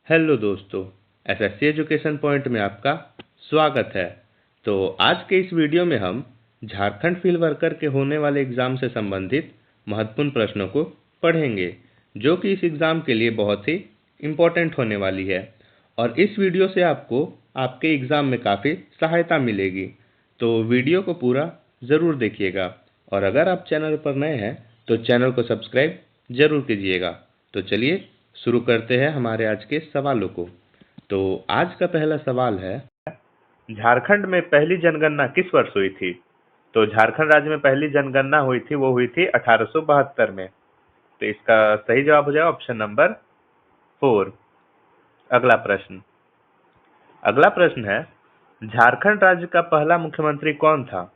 Hello दोस्तों, SSC education point में आपका स्वागत है। तो आज के इस वीडियो में हम झारखंड फील्ड वर्कर के होने वाले एग्ज़ाम से संबंधित महत्वपूर्ण प्रश्नों को पढ़ेंगे, जो कि इस एग्ज़ाम के लिए बहुत ही इम्पोर्टेंट होने वाली है। और इस वीडियो से आपको आपके एग्ज़ाम में काफ़ी सहायता मिलेगी, तो वीडियो को पूरा ज़रूर देखिएगा। और अगर आप चैनल पर नए हैं तो चैनल को सब्सक्राइब ज़रूर कीजिएगा। तो चलिए शुरू करते हैं हमारे आज के सवालों को। तो आज का पहला सवाल है, झारखंड में पहली जनगणना किस वर्ष हुई थी? तो झारखंड राज्य में पहली जनगणना हुई थी, वो हुई थी 1872 में। तो इसका सही जवाब हो जाएगा ऑप्शन नंबर 4। अगला प्रश्न है, झारखंड राज्य का पहला मुख्यमंत्री कौन था?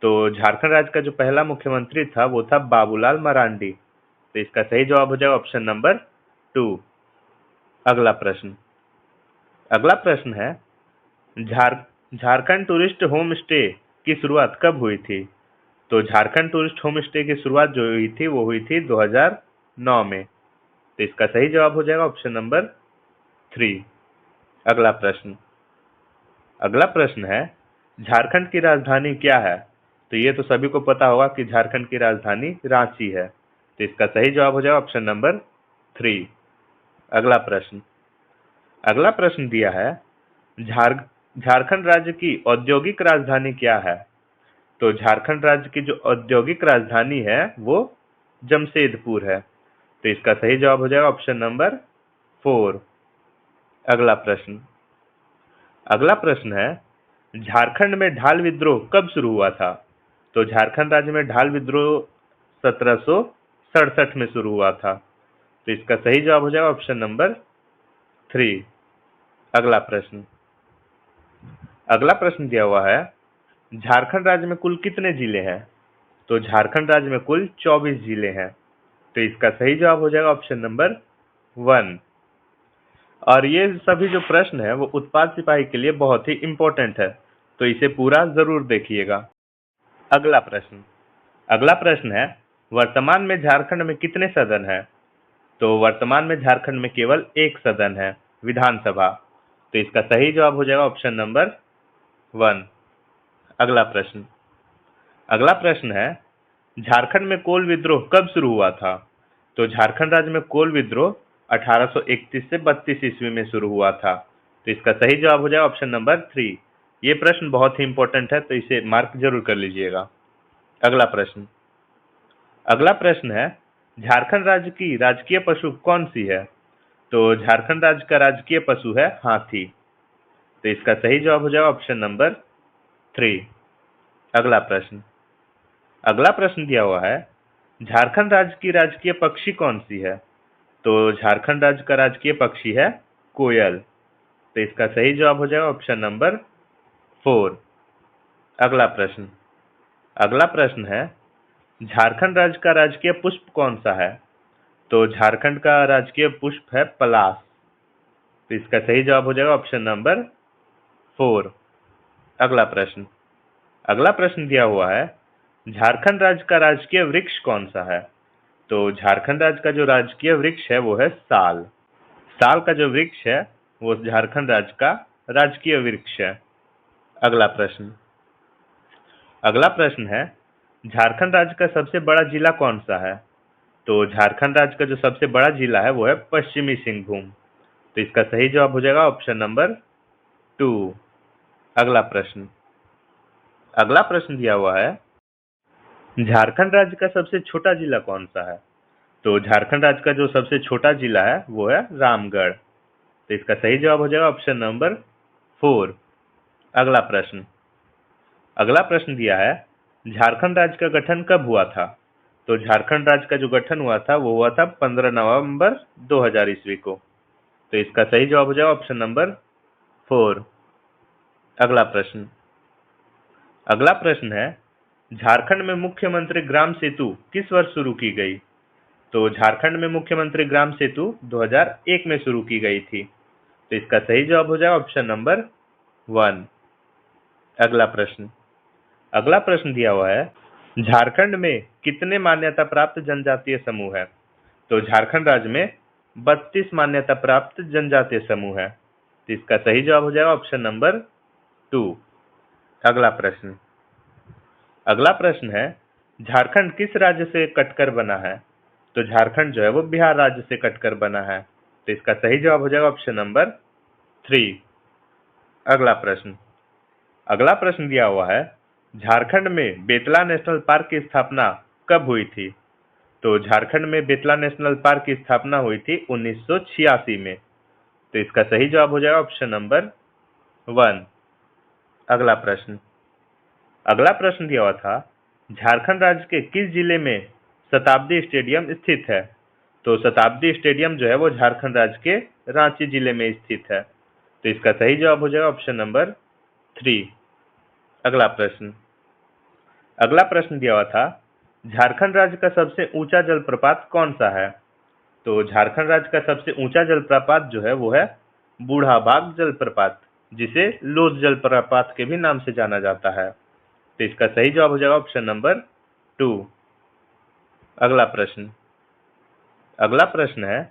तो झारखंड राज्य का जो पहला मुख्यमंत्री था वो था बाबूलाल मरांडी। तो इसका सही जवाब हो जाएगा ऑप्शन नंबर 2। अगला प्रश्न है, झारखंड टूरिस्ट होम स्टे की शुरुआत कब हुई थी? तो झारखंड टूरिस्ट होम स्टे की शुरुआत जो हुई थी वो हुई थी 2009 में। तो इसका सही जवाब हो जाएगा ऑप्शन नंबर 3। अगला प्रश्न है, झारखंड की राजधानी क्या है? तो ये तो सभी को पता होगा कि झारखंड की राजधानी रांची है। तो इसका सही जवाब हो जाएगा ऑप्शन नंबर 3। अगला प्रश्न दिया है, झारखंड राज्य की औद्योगिक राजधानी क्या है? तो झारखंड राज्य की जो औद्योगिक राजधानी है वो जमशेदपुर है। तो इसका सही जवाब हो जाएगा ऑप्शन नंबर 4। अगला प्रश्न है, झारखंड में ढाल विद्रोह कब शुरू हुआ था? तो झारखंड राज्य में ढाल विद्रोह 1767 में शुरू हुआ था। तो इसका सही जवाब हो जाएगा ऑप्शन नंबर 3। अगला प्रश्न दिया हुआ है, झारखंड राज्य में कुल कितने जिले हैं? तो झारखंड राज्य में कुल 24 जिले हैं। तो इसका सही जवाब हो जाएगा ऑप्शन नंबर 1। और ये सभी जो प्रश्न है वो उत्पाद सिपाही के लिए बहुत ही इम्पोर्टेंट है, तो इसे पूरा जरूर देखिएगा। अगला प्रश्न है, वर्तमान में झारखंड में कितने सदन हैं? तो वर्तमान में झारखंड में केवल एक सदन है, विधानसभा। तो इसका सही जवाब हो जाएगा ऑप्शन नंबर 1। अगला प्रश्न है, झारखंड में कोल विद्रोह कब शुरू हुआ था? तो झारखंड राज्य में कोल विद्रोह 1831 से 32 ईस्वी में शुरू हुआ था। तो इसका सही जवाब हो जाएगा ऑप्शन नंबर 3। ये प्रश्न बहुत ही इंपॉर्टेंट है, तो इसे मार्क जरूर कर लीजिएगा। अगला प्रश्न है, झारखंड राज्य की राजकीय पशु कौन सी है? तो झारखंड राज्य का राजकीय पशु है हाथी। तो इसका सही जवाब हो जाएगा ऑप्शन नंबर 3। अगला प्रश्न दिया हुआ है, झारखंड राज्य की राजकीय पक्षी कौन सी है? तो झारखंड राज्य का राजकीय पक्षी है कोयल। तो इसका सही जवाब हो जाएगा ऑप्शन नंबर 4। अगला प्रश्न है, झारखंड राज्य का राजकीय पुष्प कौन सा है? तो झारखंड का राजकीय पुष्प है पलाश। तो इसका सही जवाब हो जाएगा ऑप्शन नंबर 4। अगला प्रश्न दिया हुआ है, झारखंड राज्य का राजकीय वृक्ष कौन सा है? तो झारखंड राज्य का जो राजकीय वृक्ष है वो है साल। साल का जो वृक्ष है वो झारखंड राज्य का राजकीय वृक्ष है। अगला प्रश्न है, झारखंड राज्य का सबसे बड़ा जिला कौन सा है? तो झारखंड राज्य का जो सबसे बड़ा जिला है वो है पश्चिमी सिंहभूम। तो इसका सही जवाब हो जाएगा ऑप्शन नंबर 2। अगला प्रश्न दिया हुआ है, झारखंड राज्य का सबसे छोटा जिला कौन सा है? तो झारखंड राज्य का जो सबसे छोटा जिला है वो है रामगढ़। तो इसका सही जवाब हो जाएगा ऑप्शन नंबर 4। अगला प्रश्न दिया है, झारखंड राज्य का गठन कब हुआ था? तो झारखंड राज्य का जो गठन हुआ था वो हुआ था 15 नवंबर 2000 ईस्वी को। तो इसका सही जवाब हो जाएगा ऑप्शन नंबर 4। अगला प्रश्न है, झारखंड में मुख्यमंत्री ग्राम सेतु किस वर्ष शुरू की गई? तो झारखंड में मुख्यमंत्री ग्राम सेतु 2001 में शुरू की गई थी। तो इसका सही जवाब हो जाएगा ऑप्शन नंबर 1। अगला प्रश्न दिया हुआ है, झारखंड में कितने मान्यता प्राप्त जनजातीय समूह है? तो झारखंड राज्य में 32 मान्यता प्राप्त जनजातीय समूह है। तो इसका सही जवाब हो जाएगा ऑप्शन नंबर 2। अगला प्रश्न है, झारखंड किस राज्य से कटकर बना है? तो झारखंड जो है वो बिहार राज्य से कटकर बना है। तो इसका सही जवाब हो जाएगा ऑप्शन नंबर 3। अगला प्रश्न दिया हुआ है, झारखंड में बेतला नेशनल पार्क की स्थापना कब हुई थी? तो झारखंड में बेतला नेशनल पार्क की स्थापना हुई थी 1986 में। तो इसका सही जवाब हो जाएगा ऑप्शन नंबर 1। अगला प्रश्न दिया हुआ था, झारखंड राज्य के किस जिले में शताब्दी स्टेडियम स्थित है? तो शताब्दी स्टेडियम जो है वो झारखंड राज्य के रांची जिले में स्थित है। तो इसका सही जवाब हो जाएगा ऑप्शन नंबर 3। अगला प्रश्न दिया हुआ था, झारखंड राज्य का सबसे ऊंचा जलप्रपात कौन सा है? तो झारखंड राज्य का सबसे ऊंचा जलप्रपात जो है वो है बूढ़ाबाग जलप्रपात, जिसे लोज जलप्रपात के भी नाम से जाना जाता है। तो इसका सही जवाब हो जाएगा ऑप्शन नंबर 2। अगला प्रश्न है,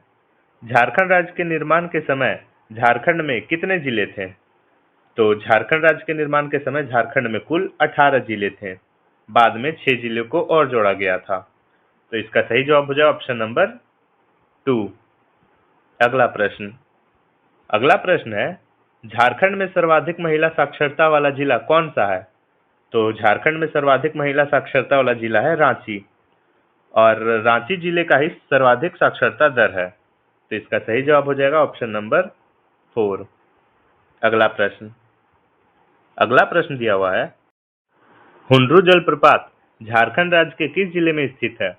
झारखंड राज्य के निर्माण के समय झारखंड में कितने जिले थे? तो झारखंड राज्य के निर्माण के समय झारखंड में कुल 18 जिले थे। बाद में 6 जिलों को और जोड़ा गया था। तो इसका सही जवाब हो जाएगा ऑप्शन नंबर 2। अगला प्रश्न है, झारखंड में सर्वाधिक महिला साक्षरता वाला जिला कौन सा है? तो झारखंड में सर्वाधिक महिला साक्षरता वाला जिला है रांची, और रांची जिले का ही सर्वाधिक साक्षरता दर है। तो इसका सही जवाब हो जाएगा ऑप्शन नंबर 4। अगला प्रश्न दिया हुआ है, हुंड्रू जलप्रपात झारखंड राज्य के किस जिले में स्थित है?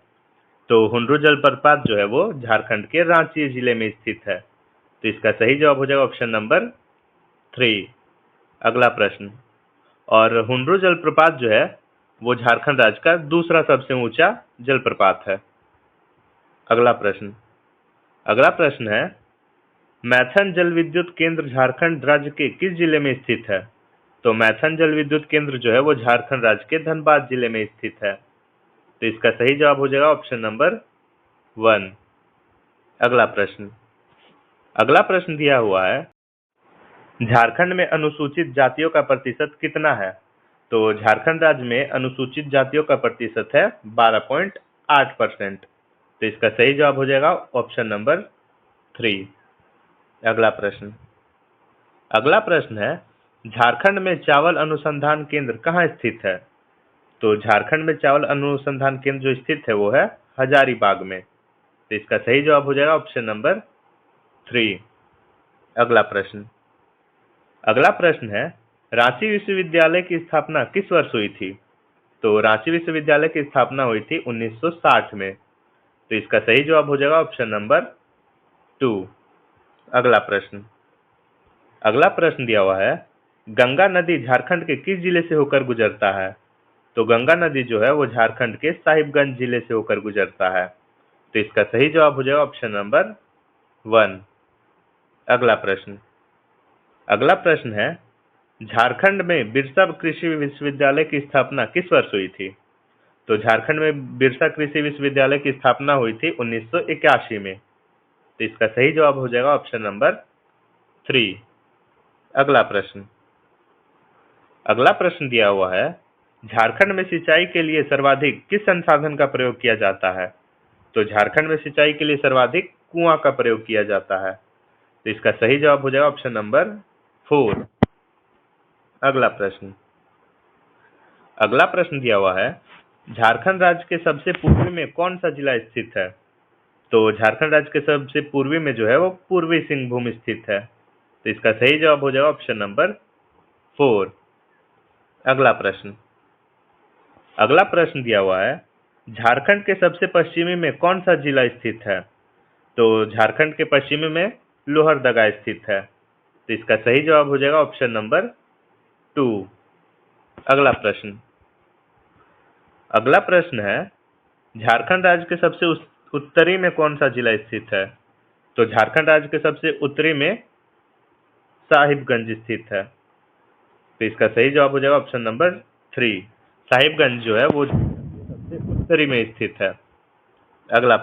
तो हुंड्रू जलप्रपात जो है वो झारखंड के रांची जिले में स्थित है। तो इसका सही जवाब हो जाएगा ऑप्शन नंबर 3। और हुंड्रू जलप्रपात जो है वो झारखंड राज्य का दूसरा सबसे ऊंचा जलप्रपात है। अगला प्रश्न है, मैथन जल विद्युत केंद्र झारखंड राज्य के किस जिले में स्थित है? तो मैथन जल विद्युत केंद्र जो है वो झारखंड राज्य के धनबाद जिले में स्थित है। तो इसका सही जवाब हो जाएगा ऑप्शन नंबर 1। अगला प्रश्न दिया हुआ है, झारखंड में अनुसूचित जातियों का प्रतिशत कितना है? तो झारखंड राज्य में अनुसूचित जातियों का प्रतिशत है 12.8%। तो इसका सही जवाब हो जाएगा ऑप्शन नंबर 3। अगला प्रश्न है, झारखंड में चावल अनुसंधान केंद्र कहाँ स्थित है? तो झारखंड में चावल अनुसंधान केंद्र जो स्थित है वो है हजारीबाग में। तो इसका सही जवाब हो जाएगा ऑप्शन नंबर 3। अगला प्रश्न है, रांची विश्वविद्यालय की स्थापना किस वर्ष हुई थी? तो रांची विश्वविद्यालय की स्थापना हुई थी 1960 में। तो इसका सही जवाब हो जाएगा ऑप्शन नंबर 2। अगला प्रश्न दिया हुआ है, गंगा नदी झारखंड के किस जिले से होकर गुजरता है? तो गंगा नदी जो है वो झारखंड के साहिबगंज जिले से होकर गुजरता है। तो इसका सही जवाब हो जाएगा ऑप्शन नंबर 1। अगला प्रश्न है, झारखंड में बिरसा कृषि विश्वविद्यालय की स्थापना किस वर्ष हुई थी? तो झारखंड में बिरसा कृषि विश्वविद्यालय की स्थापना हुई थी 1981 में। तो इसका सही जवाब हो जाएगा ऑप्शन नंबर 3। अगला प्रश्न दिया हुआ है, झारखंड में सिंचाई के लिए सर्वाधिक किस संसाधन का प्रयोग किया जाता है? तो झारखंड में सिंचाई के लिए सर्वाधिक कुआं का प्रयोग किया जाता है। तो इसका सही जवाब हो जाएगा ऑप्शन नंबर 4। अगला प्रश्न दिया हुआ है, झारखंड राज्य के सबसे पूर्वी में कौन सा जिला स्थित है? तो झारखंड राज्य के सबसे पूर्वी में जो है वो पूर्वी सिंहभूम स्थित है। तो इसका सही जवाब हो जाएगा ऑप्शन नंबर 4। अगला प्रश्न दिया हुआ है, झारखंड के सबसे पश्चिमी में कौन सा जिला स्थित है? तो झारखंड के पश्चिमी में लोहरदगा स्थित है। तो इसका सही जवाब हो जाएगा ऑप्शन नंबर 2। अगला प्रश्न है, झारखंड राज्य के सबसे उत्तरी में कौन सा जिला स्थित है? तो झारखंड राज्य के सबसे उत्तरी में साहिबगंज स्थित है। तो इसका सही जवाब हो जाएगा ऑप्शन नंबर 3। साहिबगंज जो है वो सबसे उत्तरी में स्थित है। अगला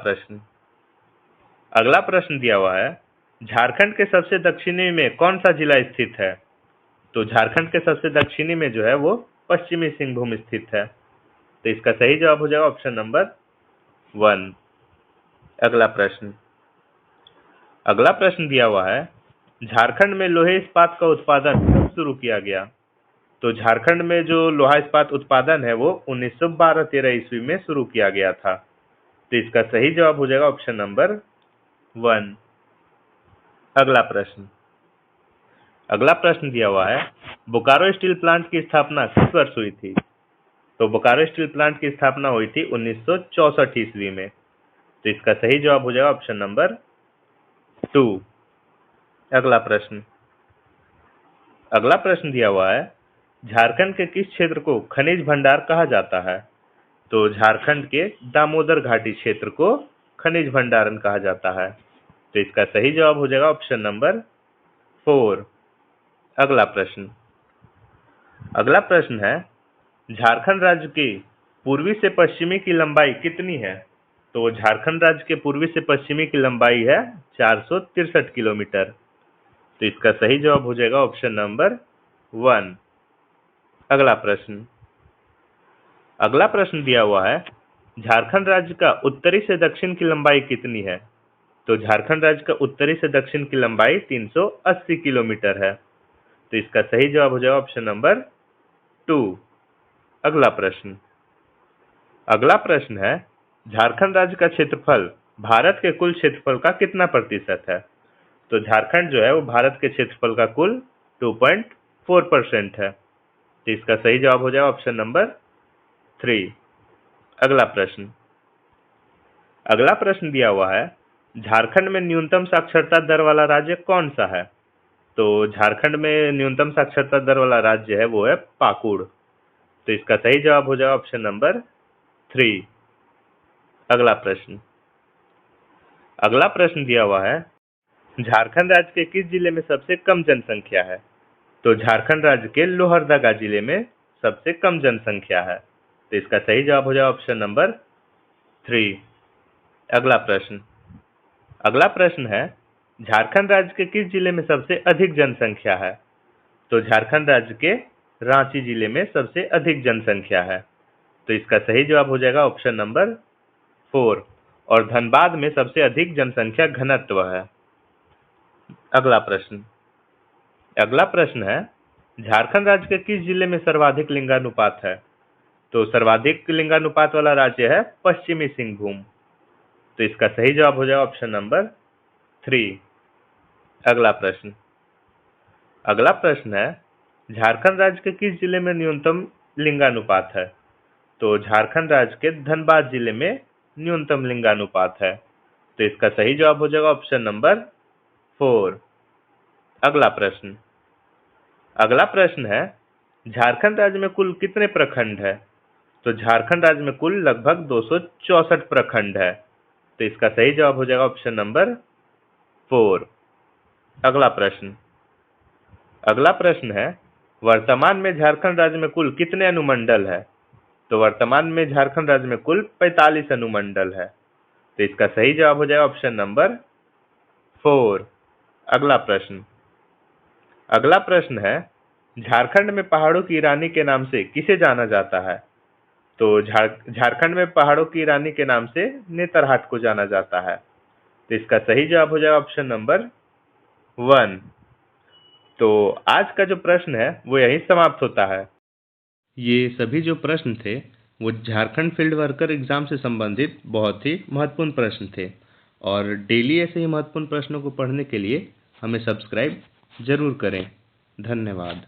अगला प्रश्न दिया हुआ है, झारखंड के सबसे दक्षिणी में कौन सा जिला स्थित है? तो झारखंड के सबसे दक्षिणी में जो है वो पश्चिमी सिंहभूम स्थित है। तो इसका सही जवाब हो जाएगा ऑप्शन नंबर 1। अगला प्रश्न दिया हुआ है, झारखंड में लोहे इस्पात का उत्पादन कब शुरू किया गया? तो झारखंड में जो लोहा इस्पात उत्पादन है वो 1912-13 ईस्वी में शुरू किया गया था। तो इसका सही जवाब हो जाएगा ऑप्शन नंबर 1। अगला प्रश्न दिया हुआ है, बोकारो स्टील प्लांट की स्थापना किस वर्ष हुई थी? तो बोकारो स्टील प्लांट की स्थापना हुई थी 1964 ईस्वी में। तो इसका सही जवाब हो जाएगा ऑप्शन नंबर 2। अगला प्रश्न दिया हुआ है, झारखंड के किस क्षेत्र को खनिज भंडार कहा जाता है? तो झारखंड के दामोदर घाटी क्षेत्र को खनिज भंडारण कहा जाता है। तो इसका सही जवाब हो जाएगा ऑप्शन नंबर 4। अगला प्रश्न है, झारखंड राज्य की पूर्वी से पश्चिमी की लंबाई कितनी है? तो झारखंड राज्य के पूर्वी से पश्चिमी की लंबाई है 463 किलोमीटर। तो इसका सही जवाब हो जाएगा ऑप्शन नंबर 1। अगला प्रश्न दिया हुआ है, झारखंड राज्य का उत्तरी से दक्षिण की लंबाई कितनी है? तो झारखंड राज्य का उत्तरी से दक्षिण की लंबाई 380 किलोमीटर है। तो इसका सही जवाब हो जाएगा ऑप्शन नंबर 2। अगला प्रश्न है, झारखंड राज्य का क्षेत्रफल भारत के कुल क्षेत्रफल का कितना प्रतिशत है? तो झारखंड जो है वो भारत के क्षेत्रफल का कुल 2.4% है। तो इसका सही जवाब हो जाएगा ऑप्शन नंबर 3। अगला प्रश्न दिया हुआ है, झारखंड में न्यूनतम साक्षरता दर वाला राज्य कौन सा है? तो झारखंड में न्यूनतम साक्षरता दर वाला राज्य है वो है पाकुड़। तो इसका सही जवाब हो जाएगा ऑप्शन नंबर 3। अगला प्रश्न दिया हुआ है, झारखंड राज्य के किस जिले में सबसे कम जनसंख्या है? तो झारखंड राज्य के लोहरदगा जिले में सबसे कम जनसंख्या है। तो इसका सही जवाब हो जाएगा ऑप्शन नंबर 3। अगला प्रश्न है, झारखंड राज्य के किस जिले में सबसे अधिक जनसंख्या है? तो झारखंड राज्य के रांची जिले में सबसे अधिक जनसंख्या है। तो इसका सही जवाब हो जाएगा ऑप्शन नंबर 4 और धनबाद में सबसे अधिक जनसंख्या घनत्व है। अगला प्रश्न है, झारखंड राज्य के किस जिले में सर्वाधिक लिंगानुपात है? तो सर्वाधिक लिंगानुपात वाला राज्य है पश्चिमी सिंहभूम। तो इसका सही जवाब हो जाएगा ऑप्शन नंबर 3। अगला प्रश्न है, झारखंड राज्य के किस जिले में न्यूनतम लिंगानुपात है? तो झारखंड राज्य के धनबाद जिले में न्यूनतम लिंगानुपात है। तो इसका सही जवाब हो जाएगा ऑप्शन नंबर 4। अगला प्रश्न है, झारखंड राज्य में कुल कितने प्रखंड है? तो झारखंड राज्य में कुल लगभग 264 प्रखंड है। तो इसका सही जवाब हो जाएगा ऑप्शन नंबर 4। अगला प्रश्न है, वर्तमान में झारखंड राज्य में कुल कितने अनुमंडल है? तो वर्तमान में झारखंड राज्य में कुल 45 अनुमंडल है। तो इसका सही जवाब हो जाएगा ऑप्शन नंबर 4। अगला प्रश्न है, झारखंड में पहाड़ों की रानी के नाम से किसे जाना जाता है? तो झारखंड में पहाड़ों की रानी के नाम से नेतरहाट को जाना जाता है। तो इसका सही जवाब हो जाएगा ऑप्शन नंबर 1। तो आज का जो प्रश्न है वो यही समाप्त होता है। ये सभी जो प्रश्न थे वो झारखंड फील्ड वर्कर एग्जाम से संबंधित बहुत ही महत्वपूर्ण प्रश्न थे और डेली ऐसे ही महत्वपूर्ण प्रश्नों को पढ़ने के लिए हमें सब्सक्राइब जरूर करें। धन्यवाद।